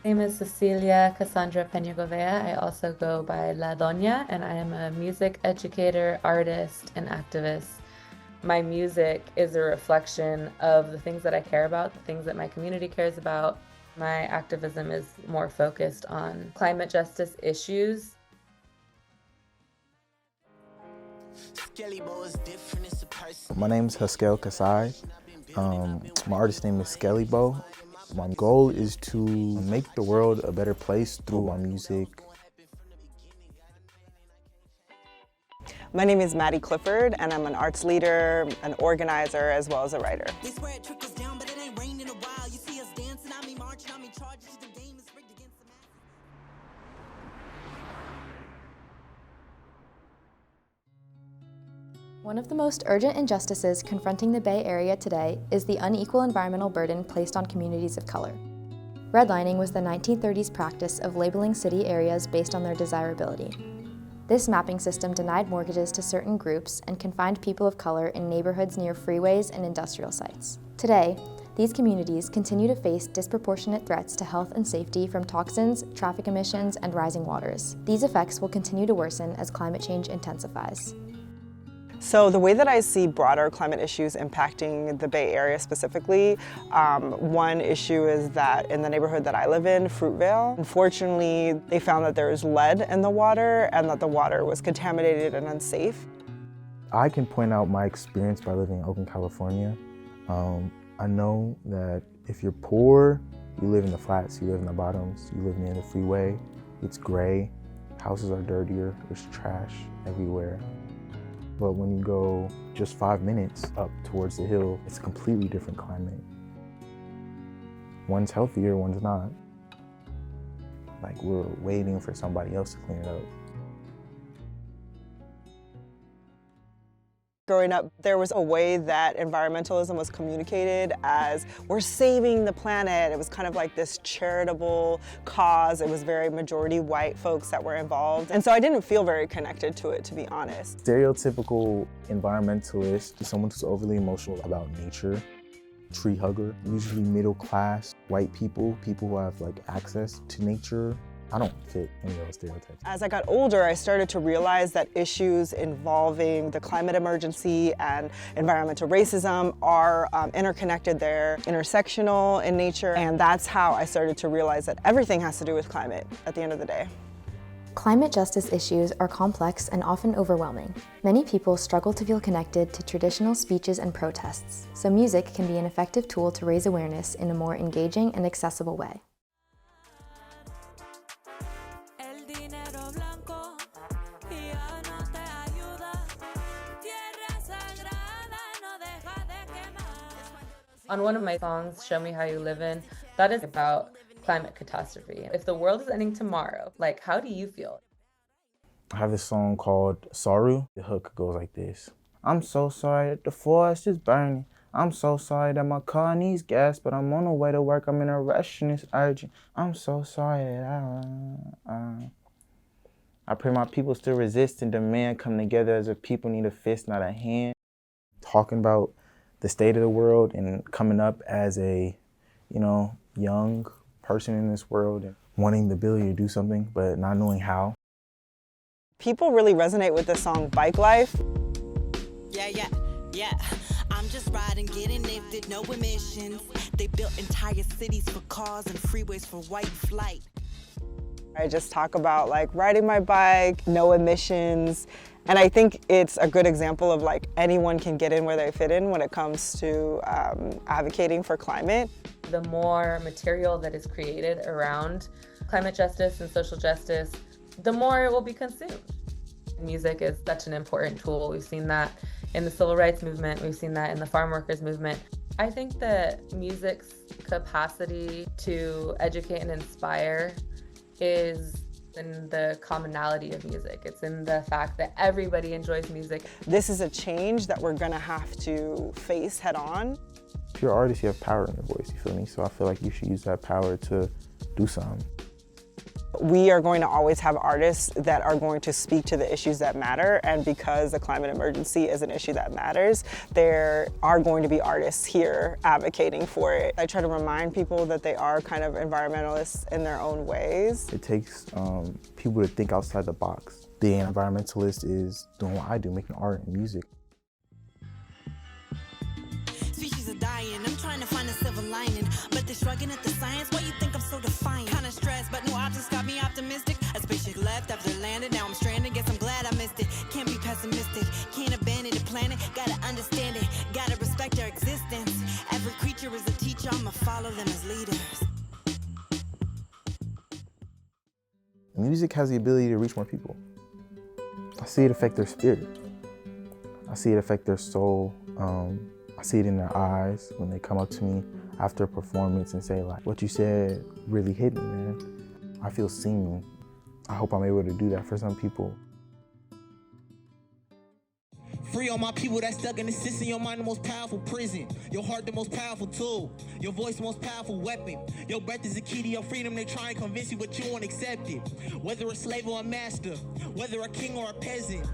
My name is Cecilia Cassandra Peña-Govea. I also go by La Doña, and I am a music educator, artist, and activist. My music is a reflection of the things that I care about, the things that my community cares about. My activism is more focused on climate justice issues. My name is Haskel Kasai. My artist name is Skelly Bo. My goal is to make the world a better place through my music. My name is Maddie Clifford, and I'm an arts leader, an organizer, as well as a writer. One of the most urgent injustices confronting the Bay Area today is the unequal environmental burden placed on communities of color. Redlining was the 1930s practice of labeling city areas based on their desirability. This mapping system denied mortgages to certain groups and confined people of color in neighborhoods near freeways and industrial sites. Today, these communities continue to face disproportionate threats to health and safety from toxins, traffic emissions, and rising waters. These effects will continue to worsen as climate change intensifies. So the way that I see broader climate issues impacting the Bay Area specifically, one issue is that in the neighborhood that I live in, Fruitvale, unfortunately, they found that there is lead in the water and that the water was contaminated and unsafe. I can point out my experience by living in Oakland, California. I know that if you're poor, you live in the flats, you live in the bottoms, you live near the freeway, it's gray, houses are dirtier, there's trash everywhere. But when you go just 5 minutes up towards the hill, it's a completely different climate. One's healthier, one's not. Like we're waiting for somebody else to clean it up. Growing up, there was a way that environmentalism was communicated as we're saving the planet. It was kind of like this charitable cause. It was very majority white folks that were involved. And so I didn't feel very connected to it, to be honest. Stereotypical environmentalist is someone who's overly emotional about nature, tree hugger, usually middle class, white people who have like access to nature. I don't fit any of those stereotypes. As I got older, I started to realize that issues involving the climate emergency and environmental racism are interconnected. They're intersectional in nature, and that's how I started to realize that everything has to do with climate at the end of the day. Climate justice issues are complex and often overwhelming. Many people struggle to feel connected to traditional speeches and protests, so music can be an effective tool to raise awareness in a more engaging and accessible way. On one of my songs, Show Me How You Live In, that is about climate catastrophe. If the world is ending tomorrow, like, how do you feel? I have this song called Saru. The hook goes like this. I'm so sorry that the forest is burning. I'm so sorry that my car needs gas, but I'm on the way to work. I'm in a rush and it's urgent. I'm so sorry that I pray my people still resist and demand come together as a people need a fist, not a hand. Talking about the state of the world and coming up as a, young person in this world and wanting the ability to do something, but not knowing how. People really resonate with the song Bike Life. Yeah. I'm just riding, getting lifted, no emissions. They built entire cities for cars and freeways for white flight. I just talk about like riding my bike, no emissions. And I think it's a good example of like anyone can get in where they fit in when it comes to advocating for climate. The more material that is created around climate justice and social justice, the more it will be consumed. Music is such an important tool. We've seen that in the civil rights movement. We've seen that in the farm workers movement. I think that music's capacity to educate and inspire is in the commonality of music. It's in the fact that everybody enjoys music. This is a change that we're gonna have to face head on. If you're an artist, you have power in your voice, you feel me? So I feel like you should use that power to do something. We are going to always have artists that are going to speak to the issues that matter, and because the climate emergency is an issue that matters, there are going to be artists here advocating for it. I try to remind people that they are kind of environmentalists in their own ways. It takes people to think outside the box. Being an environmentalist is doing what I do, making art and music. Species are dying, I'm trying to find a silver lining, but they're shrugging at the science. Why you think I'm so defiant? Kinda stressed, but new options got me optimistic. A spaceship left after landing, now I'm stranded. Guess I'm glad I missed it. Can't be pessimistic, can't abandon the planet. Gotta understand it, gotta respect their existence. Every creature is a teacher, I'ma follow them as leaders. Music has the ability to reach more people. I see it affect their spirit. I see it affect their soul. I see it in their eyes when they come up to me after a performance and say, like, what you said really hit me, man. I feel seen. I hope I'm able to do that for some people. Free all my people that's stuck in the system. Your mind the most powerful prison. Your heart the most powerful tool. Your voice the most powerful weapon. Your breath is the key to your freedom. They try and convince you, but you won't accept it. Whether a slave or a master, whether a king or a peasant.